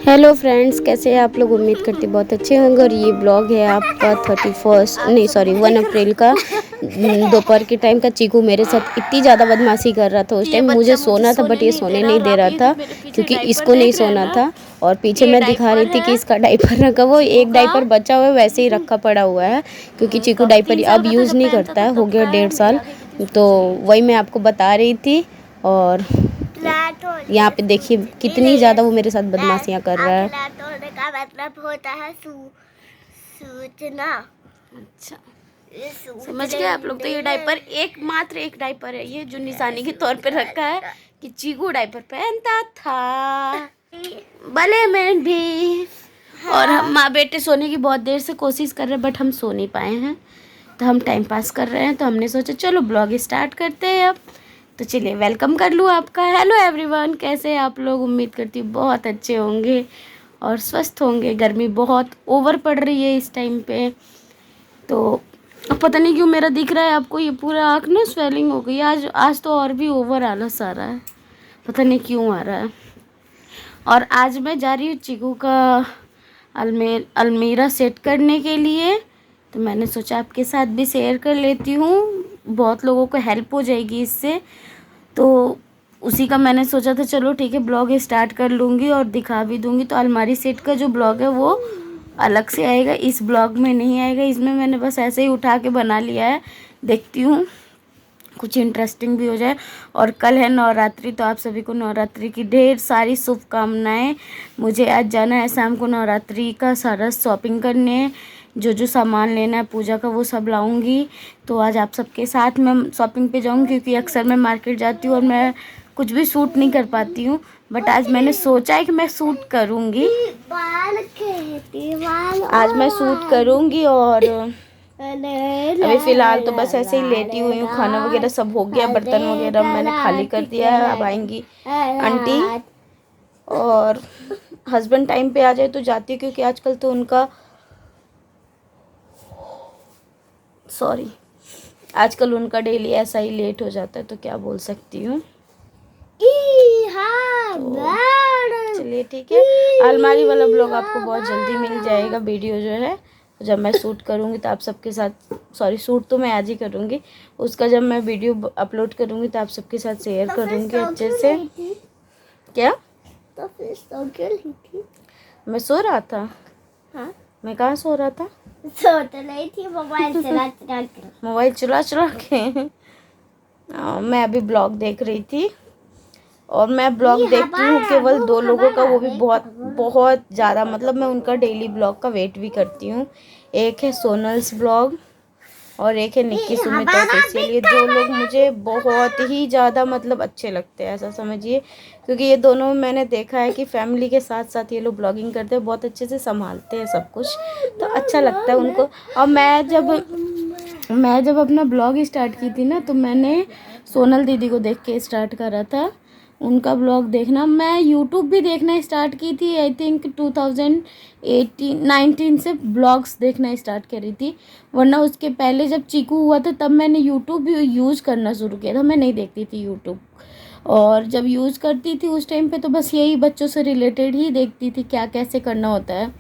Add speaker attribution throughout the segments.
Speaker 1: Hello friends, कैसे हैं आप लोग। उम्मीद करती बहुत अच्छे होंगे। और ये ब्लॉग है आपका 31 नहीं सॉरी 1 अप्रैल का दोपहर के टाइम का। चीकू मेरे साथ इतनी ज़्यादा बदमाशी कर रहा था उस टाइम। मुझे सोना था बट ये सोने नहीं दे रहा था क्योंकि इसको नहीं सोना था। और पीछे मैं दिखा रही थी कि इसका डाइपर रखा, वो एक डाइपर बचा हुआ है वैसे ही रखा पड़ा हुआ है क्योंकि चीकू डाइपर अब यूज़ नहीं करता है, हो गया 1.5 साल। तो वही मैं आपको बता रही थी। और यहाँ पे देखिए कितनी ज़्यादा वो मेरे साथ बदमाशियाँ कर रहा है।
Speaker 2: का मतलब होता है सूचना।
Speaker 1: अच्छा, समझ गए आप लोग। तो ये डाइपर एकमात्र एक डाइपर है ये जो निशानी के तौर पे रखा है कि चीकू डाइपर पहनता था, भले में भी। और हम माँ बेटे सोने की बहुत देर से कोशिश कर रहे हैं बट हम सो नहीं पाए हैं, तो हम टाइम पास कर रहे हैं। तो हमने सोचा चलो ब्लॉग स्टार्ट करते हैं अब। तो चलिए वेलकम कर लूँ आपका। हेलो एवरीवन, कैसे हैं आप लोग। उम्मीद करती हूँ बहुत अच्छे होंगे और स्वस्थ होंगे। गर्मी बहुत ओवर पड़ रही है इस टाइम पे। तो अब पता नहीं क्यों मेरा दिख रहा है आपको ये पूरा आँख ना स्वेलिंग हो गई। आज तो और भी ओवर आलस आ रहा है, पता नहीं क्यों आ रहा है। और आज मैं जा रही हूँ चीकू का अलमीरा सेट करने के लिए। तो मैंने सोचा आपके साथ भी शेयर कर लेती हूँ, बहुत लोगों को हेल्प हो जाएगी इससे। तो उसी का मैंने सोचा था चलो ठीक है ब्लॉग स्टार्ट कर लूँगी और दिखा भी दूँगी। तो अलमारी सेट का जो ब्लॉग है वो अलग से आएगा, इस ब्लॉग में नहीं आएगा। इसमें मैंने बस ऐसे ही उठा के बना लिया है, देखती हूँ कुछ इंटरेस्टिंग भी हो जाए। और कल है नवरात्रि, तो आप सभी को नवरात्रि की ढेर सारी शुभकामनाएं। मुझे आज जाना है शाम को नवरात्रि का सारा शॉपिंग करने, जो जो सामान लेना है पूजा का वो सब लाऊंगी। तो आज आप सबके साथ मैं शॉपिंग पे जाऊंगी क्योंकि अक्सर मैं मार्केट जाती हूँ और मैं कुछ भी सूट नहीं कर पाती हूँ। बट आज मैंने सोचा है कि मैं सूट करूँगी, आज मैं सूट करूँगी। और अभी फ़िलहाल तो बस ऐसे ही लेटी हुई हूँ। खाना वगैरह सब हो गया, बर्तन वगैरह मैंने खाली कर दिया है। अब आएंगी आंटी और हस्बैंड टाइम पे आ जाए तो जाती हूँ क्योंकि आजकल तो उनका आजकल उनका डेली ऐसा ही लेट हो जाता है, तो क्या बोल सकती हूँ। तो चलिए ठीक है, अलमारी वाला ब्लॉग आपको बहुत जल्दी मिल जाएगा। वीडियो जो है जब मैं शूट करूँगी तो आप सबके साथ, शूट तो मैं आज ही करूँगी, उसका जब मैं वीडियो अपलोड करूँगी तो आप सबके साथ शेयर करूँगी अच्छे से। क्या
Speaker 2: तो फिर सो क्यों ली थी?
Speaker 1: मैं सो रहा था?
Speaker 2: हाँ?
Speaker 1: मैं कहाँ सो रहा था?
Speaker 2: सो तो नहीं थी, मोबाइल चला चला के।
Speaker 1: मोबाइल चला चला के मैं अभी ब्लॉग देख रही थी। और मैं ब्लॉग देखती हूँ केवल 2 लोगों का, वो भी बहुत बहुत ज़्यादा, मतलब मैं उनका डेली ब्लॉग का वेट भी करती हूँ। एक है सोनल्स ब्लॉग और एक है निक्की सुमित ऑफिशियल। ये 2 लोग मुझे बहुत ही ज़्यादा मतलब अच्छे लगते हैं, ऐसा समझिए। क्योंकि ये दोनों मैंने देखा है कि फैमिली के साथ साथ ये लोग ब्लॉगिंग करते हैं, बहुत अच्छे से संभालते हैं सब कुछ, तो अच्छा लगता है उनको। और मैं जब अपना ब्लॉग स्टार्ट की थी ना, तो मैंने सोनल दीदी को देख के स्टार्ट करा था, उनका ब्लॉग देखना। मैं यूट्यूब भी देखना स्टार्ट की थी आई थिंक 2018-19 से ब्लॉग्स देखना स्टार्ट करी थी। वरना उसके पहले जब चीकू हुआ था तब मैंने यूट्यूब भी यूज़ करना शुरू किया था, मैं नहीं देखती थी यूट्यूब। और जब यूज़ करती थी उस टाइम पे तो बस यही बच्चों से रिलेटेड ही देखती थी, क्या कैसे करना होता है।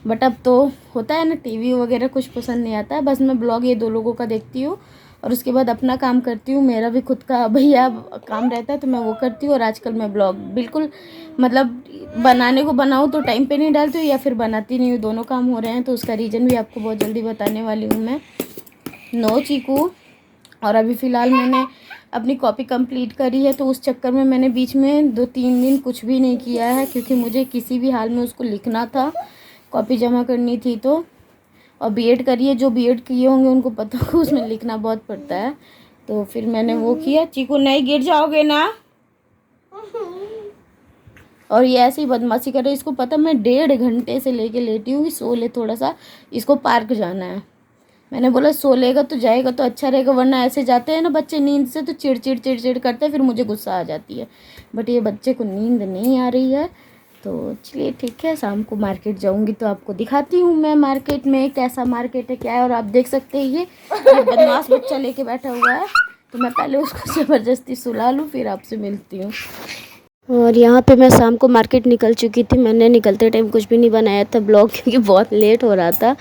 Speaker 1: बट अब तो होता है ना, टीवी वगैरह कुछ पसंद नहीं आता है, बस मैं ब्लॉग ये 2 लोगों का देखती हूँ और उसके बाद अपना काम करती हूँ। मेरा भी खुद का भैया काम रहता है तो मैं वो करती हूँ। और आजकल मैं ब्लॉग बिल्कुल मतलब बनाने को बनाऊँ तो टाइम पे नहीं डालती हूँ या फिर बनाती नहीं हूँ, दोनों काम हो रहे हैं। तो उसका रीज़न भी आपको बहुत जल्दी बताने वाली हूँ मैं। नो चीकू। और अभी फ़िलहाल मैंने अपनी कॉपी कंप्लीट करी है, तो उस चक्कर में मैंने बीच में 2-3 दिन कुछ भी नहीं किया है क्योंकि मुझे किसी भी हाल में उसको लिखना था, कॉपी जमा करनी थी। तो और बीएड करिए, जो बीएड किए होंगे उनको पता होगा उसमें लिखना बहुत पड़ता है, तो फिर मैंने वो किया। चीकू नहीं गिर जाओगे ना। और ये ऐसे ही बदमाशी कर रही है, इसको पता मैं 1.5 घंटे से लेके लेटी हूँ कि सो ले थोड़ा सा, इसको पार्क जाना है। मैंने बोला सो लेगा तो जाएगा तो अच्छा रहेगा, वरना ऐसे जाते हैं ना बच्चे नींद से तो चिड़चिड़ चिड़चिड़ करते हैं, फिर मुझे गुस्सा आ जाती है। बट ये बच्चे को नींद नहीं आ रही है। तो चलिए ठीक है, शाम को मार्केट जाऊंगी तो आपको दिखाती हूँ मैं मार्केट में कैसा मार्केट है क्या है। और आप देख सकते हैं ये बदमाश बच्चा लेके बैठा हुआ है, तो मैं पहले उसको ज़बरदस्ती सुला लूँ फिर आपसे मिलती हूँ।
Speaker 3: और यहाँ पे मैं शाम को मार्केट निकल चुकी थी। मैंने निकलते टाइम कुछ भी नहीं बनाया था ब्लॉग, क्योंकि बहुत लेट हो रहा था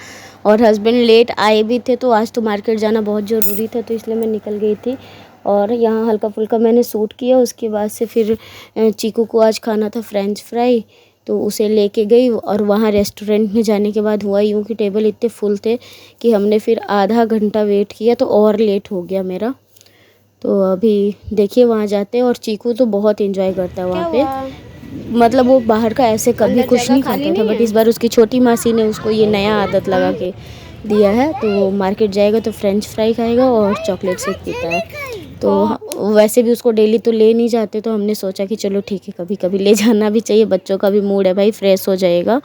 Speaker 3: और हस्बैंड लेट आए भी थे, तो आज तो मार्केट जाना बहुत ज़रूरी था, तो इसलिए मैं निकल गई थी। और यहाँ हल्का फुल्का मैंने शूट किया। उसके बाद से फिर चीकू को आज खाना था फ्रेंच फ्राई, तो उसे लेके गई। और वहाँ रेस्टोरेंट में जाने के बाद हुआ यूँ कि टेबल इतने फुल थे कि हमने फिर आधा घंटा वेट किया, तो और लेट हो गया मेरा। तो अभी देखिए वहाँ जाते हैं। और चीकू तो बहुत एंजॉय करता है वहाँ पे, मतलब वो बाहर का ऐसे कभी कुछ नहीं खाता था, बट इस बार उसकी छोटी मासी ने उसको ये नया आदत लगा के दिया है। तो वो मार्केट जाएगा तो फ्रेंच फ्राई खाएगा और चॉकलेट शेक पीता है। तो वैसे भी उसको डेली तो ले नहीं जाते, तो हमने सोचा कि चलो ठीक है, कभी कभी ले जाना भी चाहिए, बच्चों का भी मूड है भाई, फ्रेश हो जाएगा।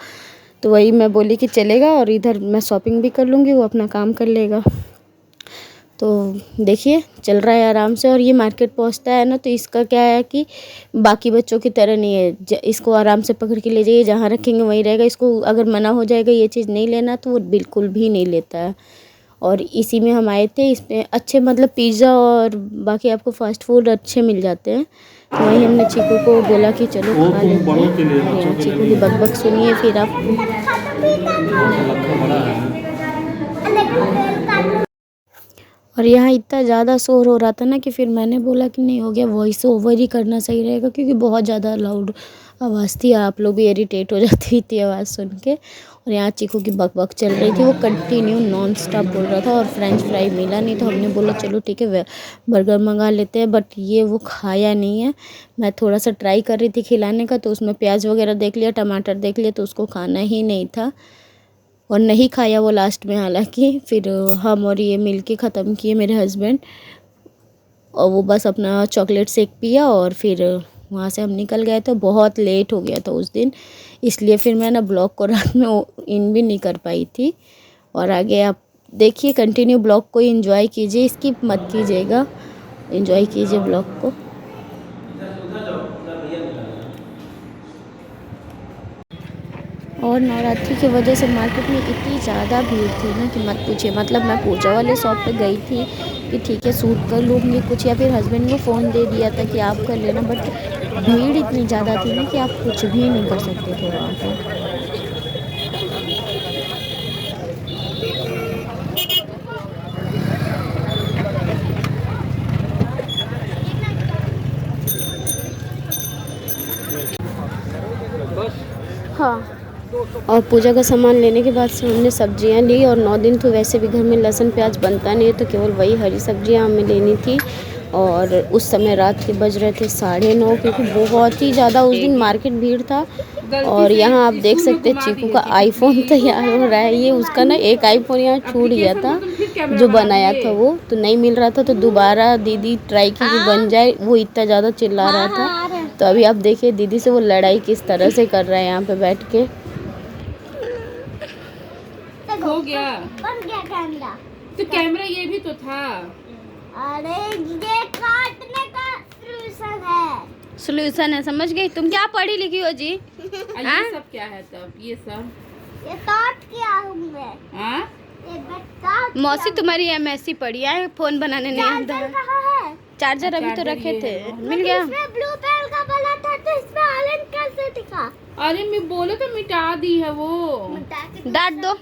Speaker 3: तो वही मैं बोली कि चलेगा, और इधर मैं शॉपिंग भी कर लूँगी, वो अपना काम कर लेगा। तो देखिए चल रहा है आराम से। और ये मार्केट पहुंचता है ना, तो इसका क्या है कि बाकी बच्चों की तरह नहीं है, इसको आराम से पकड़ के ले जाइए, जहाँ रखेंगे वहीं रहेगा। इसको अगर मना हो जाएगा ये चीज़ नहीं लेना, तो वो बिल्कुल भी नहीं लेता है। और इसी में हम आए थे, इसमें अच्छे मतलब पिज़्ज़ा और बाकी आपको फास्ट फूड अच्छे मिल जाते हैं। तो वहीं हमने चीकू को बोला कि चलो खा लेते हैं। और यहाँ चीकू की बकबक सुनिए फिर आप। और यहाँ इतना ज़्यादा शोर हो रहा था ना कि फिर मैंने बोला कि नहीं हो गया, वॉइस ओवर ही करना सही रहेगा, क्योंकि बहुत ज़्यादा लाउड आवाज़ थी, आप लोग भी इरिटेट हो जाती थी आवाज़ सुन के। और यहाँ चीकू की बकबक चल रही थी, वो कंटिन्यू नॉन स्टॉप बोल रहा था। और फ्रेंच फ्राई मिला नहीं, तो हमने बोला चलो ठीक है बर्गर मंगा लेते हैं, बट ये वो खाया नहीं है। मैं थोड़ा सा ट्राई कर रही थी खिलाने का, तो उसमें प्याज वगैरह देख लिया, टमाटर देख लिया, तो उसको खाना ही नहीं था और नहीं खाया वो लास्ट में। हालांकि फिर हम और ये मिलके ख़त्म किए मेरे हस्बैंड, और वो बस अपना चॉकलेट शेक पिया और फिर वहाँ से हम निकल गए। तो बहुत लेट हो गया था उस दिन, इसलिए फिर मैं ना ब्लॉग को रात में इन भी नहीं कर पाई थी। और आगे आप देखिए कंटिन्यू ब्लॉग को एंजॉय कीजिए, स्किप मत कीजिएगा, एंजॉय कीजिए ब्लॉग को। और नवरात्रि की वजह से मार्केट में इतनी ज़्यादा भीड़ थी ना कि मत पूछिए। मतलब मैं पूजा वाले शॉप पे गई थी कि ठीक है सूट कर लूँगी कुछ, या फिर हस्बैंड को फ़ोन दे दिया था कि आप कर लेना, बट भीड़ इतनी ज़्यादा थी ना कि आप कुछ भी नहीं कर सकते थे वहाँ पे। हाँ, और पूजा का सामान लेने के बाद से हमने सब्जियां ली। और 9 दिन तो वैसे भी घर में लहसुन प्याज बनता नहीं है, तो केवल वही हरी सब्जियां हमें लेनी थी। और उस समय रात के बज रहे थे 9:30, क्योंकि बहुत ही ज़्यादा उस दिन मार्केट भीड़ था। और यहाँ आप देख सकते हैं चीकू का आईफोन तैयार हो रहा है। ये उसका ना एक आईफोन यहाँ छूट गया था जो बनाया था, वो तो नहीं मिल रहा था, तो दोबारा दीदी ट्राई की कि बन जाए। वो इतना ज़्यादा चिल्ला रहा था, तो अभी आप देखिए दीदी से वो लड़ाई किस तरह से कर रहा है यहाँ पे बैठ के।
Speaker 4: हो गया
Speaker 2: बन गया कैमरा।
Speaker 4: तो कैमरा ये भी तो था।
Speaker 2: अरे ये काटने का सॉल्यूशन है।
Speaker 3: सोल्यूशन है, समझ गई। तुम क्या पढ़ी लिखी हो जी?
Speaker 4: ये सब क्या है तब? ये सब
Speaker 2: ये काट किया हूँ मैं।
Speaker 4: हाँ
Speaker 2: ये काट
Speaker 3: मौसी तुम्हारी MSc पढ़ी है, फोन बनाने नहीं आता है।
Speaker 2: कहाँ है?
Speaker 3: चार्जर अभी तो
Speaker 4: चार्जर
Speaker 3: रखे
Speaker 4: ये
Speaker 3: थे,
Speaker 4: है।
Speaker 3: मिल गया।
Speaker 2: इसमें ब्लू पेन का बना था, तो इसमें ऑरेंज कैसे दिखा?
Speaker 4: अरे मैं बोले तो मिटा दी है वो।
Speaker 3: डांट दो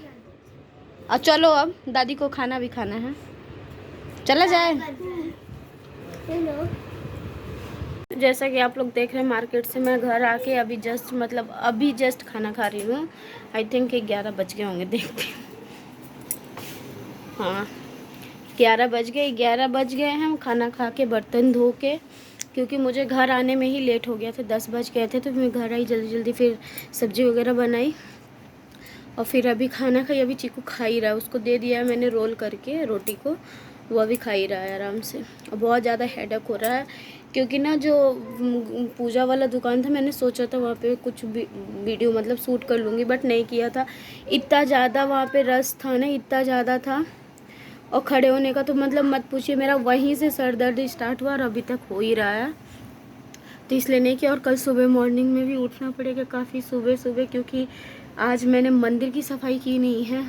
Speaker 3: और चलो, अब दादी को खाना भी खाना है, चला जाए।
Speaker 2: हेलो।
Speaker 3: जैसा कि आप लोग देख रहे हैं, मार्केट से मैं घर आके अभी जस्ट खाना खा रही हूँ। आई थिंक 11 बज गए होंगे, देखती हूँ। हाँ 11 बज गए हैं। खाना खा के बर्तन धो के, क्योंकि मुझे घर आने में ही लेट हो गया था, 10 बज गए थे, तो मैं घर आई जल्दी जल्दी, फिर सब्जी वगैरह बनाई और फिर अभी खाना खाई। अभी चीकू खा ही रहा है, उसको दे दिया है मैंने रोल करके रोटी को, वो अभी खा ही रहा है आराम से। और बहुत ज़्यादा हेडेक हो रहा है, क्योंकि ना जो पूजा वाला दुकान था, मैंने सोचा था वहाँ पे कुछ वीडियो मतलब शूट कर लूँगी, बट नहीं किया था। इतना ज़्यादा वहाँ पे रश था ना, इतना ज़्यादा था, और खड़े होने का तो मतलब मत पूछिए। मेरा वहीं से सर दर्द स्टार्ट हुआ और अभी तक हो ही रहा है, तो इसलिए नहीं किया। और कल सुबह मॉर्निंग में भी उठना पड़ेगा काफ़ी सुबह सुबह, क्योंकि आज मैंने मंदिर की सफाई की नहीं है,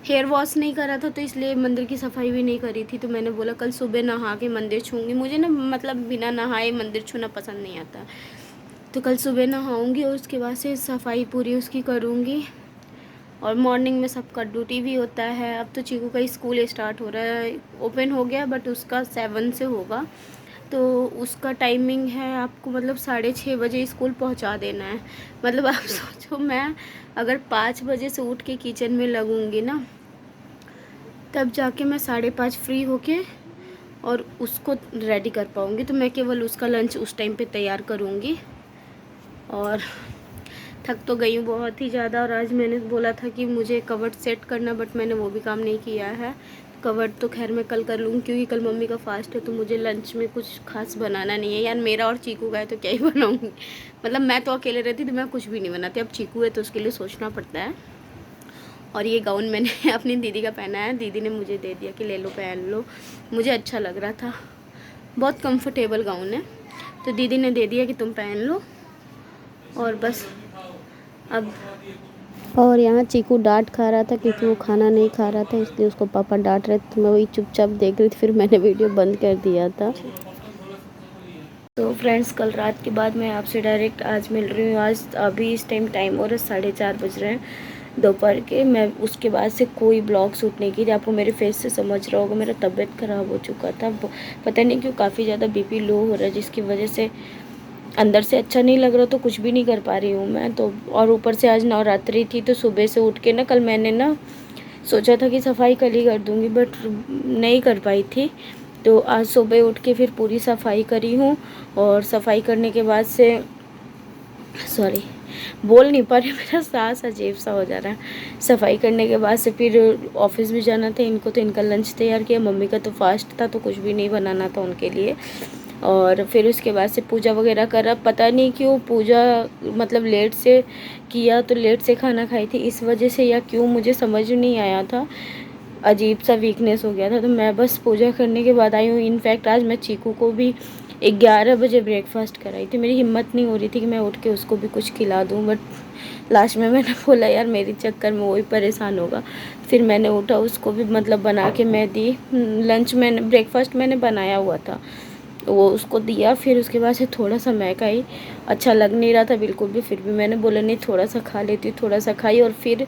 Speaker 3: हेयर वॉश नहीं करा था, तो इसलिए मंदिर की सफाई भी नहीं करी थी। तो मैंने बोला कल सुबह नहा के मंदिर छूँगी। मुझे ना मतलब बिना नहाए मंदिर छूना पसंद नहीं आता, तो कल सुबह नहाऊंगी और उसके बाद से सफाई पूरी उसकी करूँगी। और मॉर्निंग में सबका ड्यूटी भी होता है। अब तो चीकू का स्कूल स्टार्ट हो रहा है, ओपन हो गया बट उसका 7 से होगा, तो उसका टाइमिंग है आपको मतलब 6:30 बजे स्कूल पहुंचा देना है। मतलब आप सोचो, मैं अगर 5 बजे से उठ के किचन में लगूंगी ना, तब जाके मैं 5:30 फ्री होके और उसको रेडी कर पाऊँगी। तो मैं केवल उसका लंच उस टाइम पे तैयार करूँगी। और थक तो गई हूँ बहुत ही ज़्यादा। और आज मैंने बोला था कि मुझे कवर्ड सेट करना, बट मैंने वो भी काम नहीं किया है। कवर्ड तो खैर मैं कल कर लूँगी, क्योंकि कल मम्मी का फास्ट है, तो मुझे लंच में कुछ खास बनाना नहीं है। यार मेरा और चीकू का है तो क्या ही बनाऊँगी। मतलब मैं तो अकेले रहती तो मैं कुछ भी नहीं बनाती, अब चीकू है तो उसके लिए सोचना पड़ता है। और ये गाउन मैंने अपनी दीदी का पहना है, दीदी ने मुझे दे दिया कि ले लो पहन लो। मुझे अच्छा लग रहा था, बहुत कंफर्टेबल गाउन है, तो दीदी ने दे दिया कि तुम पहन लो। और बस अब, और यहाँ चीकू डांट खा रहा था क्योंकि वो खाना नहीं खा रहा था, इसलिए उसको पापा डांट रहे थे। तो मैं वही चुपचाप देख रही थी, फिर मैंने वीडियो बंद कर दिया था। तो फ्रेंड्स, कल रात के बाद मैं आपसे डायरेक्ट आज मिल रही हूँ। आज अभी इस टाइम हो रहा है 4:30 बज रहे हैं दोपहर के। मैं उसके बाद से कोई ब्लॉग शूट नहीं की। आपको मेरे फेस से समझ रहा होगा, मेरा तबीयत ख़राब हो चुका था। पता नहीं क्यों काफ़ी ज़्यादा बीपी लो हो रहा है, जिसकी वजह से अंदर से अच्छा नहीं लग रहा, तो कुछ भी नहीं कर पा रही हूँ मैं तो। और ऊपर से आज नवरात्रि थी, तो सुबह से उठ के ना, कल मैंने ना सोचा था कि सफाई कल ही कर दूँगी, बट नहीं कर पाई थी। तो आज सुबह उठ के फिर पूरी सफाई करी हूँ। और सफाई करने के बाद से, सॉरी बोल नहीं पा रही, मेरा सांस अजीब सा हो जा रहा है। सफाई करने के बाद से फिर ऑफिस भी जाना था इनको, तो इनका लंच तैयार किया। मम्मी का तो फास्ट था, तो कुछ भी नहीं बनाना था उनके लिए। और फिर उसके बाद से पूजा वगैरह करा। पता नहीं क्यों पूजा मतलब लेट से किया, तो लेट से खाना खाई थी इस वजह से, या क्यों मुझे समझ नहीं आया था। अजीब सा वीकनेस हो गया था, तो मैं बस पूजा करने के बाद आई हूँ। इनफैक्ट आज मैं चीकू को भी 11 बजे ब्रेकफास्ट कराई थी। मेरी हिम्मत नहीं हो रही थी कि मैं उठ के उसको भी कुछ खिला दूँ, बट लास्ट में मैंने बोला यार मेरी चक्कर में वही परेशान होगा। फिर मैंने उठा, उसको भी मतलब बना के मैं दी। लंच मैंने, ब्रेकफास्ट मैंने बनाया हुआ था, वो उसको दिया। फिर उसके बाद से थोड़ा सा मैं खाई, अच्छा लग नहीं रहा था बिल्कुल भी, फिर भी मैंने बोला नहीं थोड़ा सा खा लेती हूँ, थोड़ा सा खाई। और फिर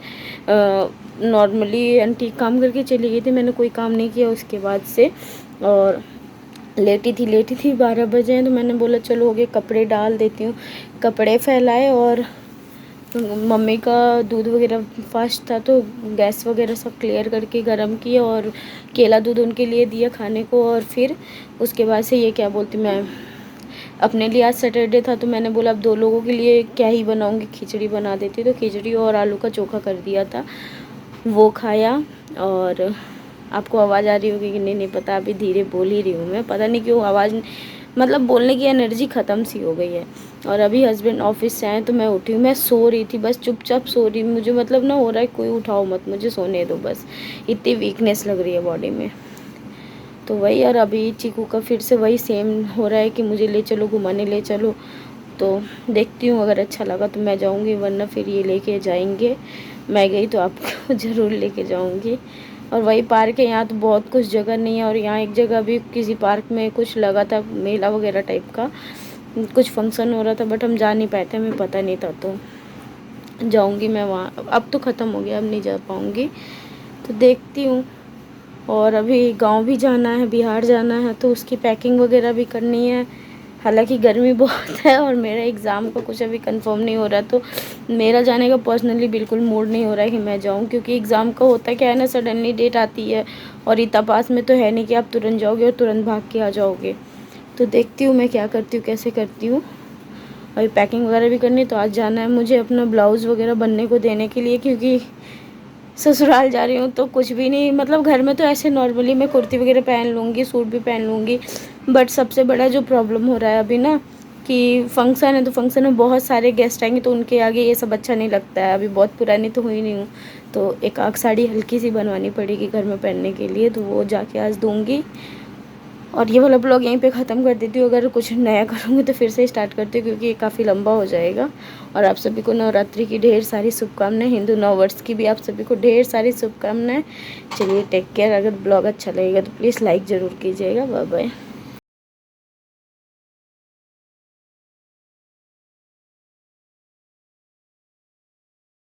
Speaker 3: नॉर्मली आंटी काम करके चली गई थी, मैंने कोई काम नहीं किया उसके बाद से। और लेटी थी 12 बजे, तो मैंने बोला चलो हो गए, कपड़े डाल देती हूँ। कपड़े फैलाए और मम्मी का दूध वगैरह फास्ट था, तो गैस वगैरह सब क्लियर करके गरम किया और केला दूध उनके लिए दिया खाने को। और फिर उसके बाद से ये क्या बोलती, मैं अपने लिए आज सैटरडे था, तो मैंने बोला अब 2 लोगों के लिए क्या ही बनाऊंगी, खिचड़ी बना देती। तो खिचड़ी और आलू का चोखा कर दिया था, वो खाया। और आपको आवाज़ आ रही होगी कि नहीं पता, अभी धीरे बोल ही रही हूँ मैं, पता नहीं क्यों आवाज़ मतलब बोलने की एनर्जी ख़त्म सी हो गई है। और अभी हस्बैंड ऑफिस से आए तो मैं उठी हूँ। मैं सो रही थी, बस चुपचाप सो रही, मुझे मतलब ना हो रहा है कोई उठाओ मत, मुझे सोने दो बस, इतनी वीकनेस लग रही है बॉडी में। तो वही, और अभी चीकू का फिर से वही सेम हो रहा है कि मुझे ले चलो घुमाने, ले चलो। तो देखती हूँ, अगर अच्छा लगा तो मैं जाऊँगी, वरना फिर ये लेके जाएंगे। मैं गई तो आपको ज़रूर लेके जाऊँगी। और वही पार्क है, यहाँ तो बहुत कुछ जगह नहीं है। और यहाँ एक जगह भी किसी पार्क में कुछ लगा था, मेला वगैरह टाइप का, कुछ फंक्शन हो रहा था, बट हम जा नहीं पाए थे, हमें पता नहीं था। तो जाऊँगी मैं वहाँ, अब तो ख़त्म हो गया, अब नहीं जा पाऊँगी, तो देखती हूँ। और अभी गांव भी जाना है, बिहार जाना है, तो उसकी पैकिंग वगैरह भी करनी है। हालांकि गर्मी बहुत है और मेरा एग्ज़ाम का कुछ अभी कंफर्म नहीं हो रहा, तो मेरा जाने का पर्सनली बिल्कुल मूड नहीं हो रहा है कि मैं जाऊं, क्योंकि एग्ज़ाम का होता क्या है ना, सडनली डेट आती है और इतना पास में तो है नहीं कि आप तुरंत जाओगे और तुरंत भाग के आ जाओगे। तो देखती हूँ मैं क्या करती हूँ, कैसे करती हूँ। अभी पैकिंग वगैरह भी करनी है, तो आज जाना है मुझे अपना ब्लाउज़ वगैरह बनने को देने के लिए, क्योंकि ससुराल जा रही हूँ तो कुछ भी नहीं, मतलब घर में तो ऐसे नॉर्मली मैं कुर्ती वगैरह पहन लूँगी, सूट भी पहन लूँगी। बट सबसे बड़ा जो प्रॉब्लम हो रहा है अभी ना, कि फंक्शन है, तो फंक्शन में बहुत सारे गेस्ट आएंगे, तो उनके आगे ये सब अच्छा नहीं लगता है। अभी बहुत पुरानी तो हुई नहीं हूँ, तो एक आध साड़ी हल्की सी बनवानी पड़ेगी घर में पहनने के लिए, तो वो जाके आज दूँगी।
Speaker 1: और ये वाला ब्लॉग यहीं पे ख़त्म कर देती हूँ। अगर कुछ नया करूँगी तो फिर से स्टार्ट करती हूँ, क्योंकि ये काफ़ी लंबा हो जाएगा। और आप सभी को नवरात्रि की ढेर सारी शुभकामनाएं, हिंदू नववर्ष की भी आप सभी को ढेर सारी शुभकामनाएं। चलिए टेक केयर। अगर ब्लॉग अच्छा लगेगा तो प्लीज़ लाइक ज़रूर कीजिएगा। Bye bye.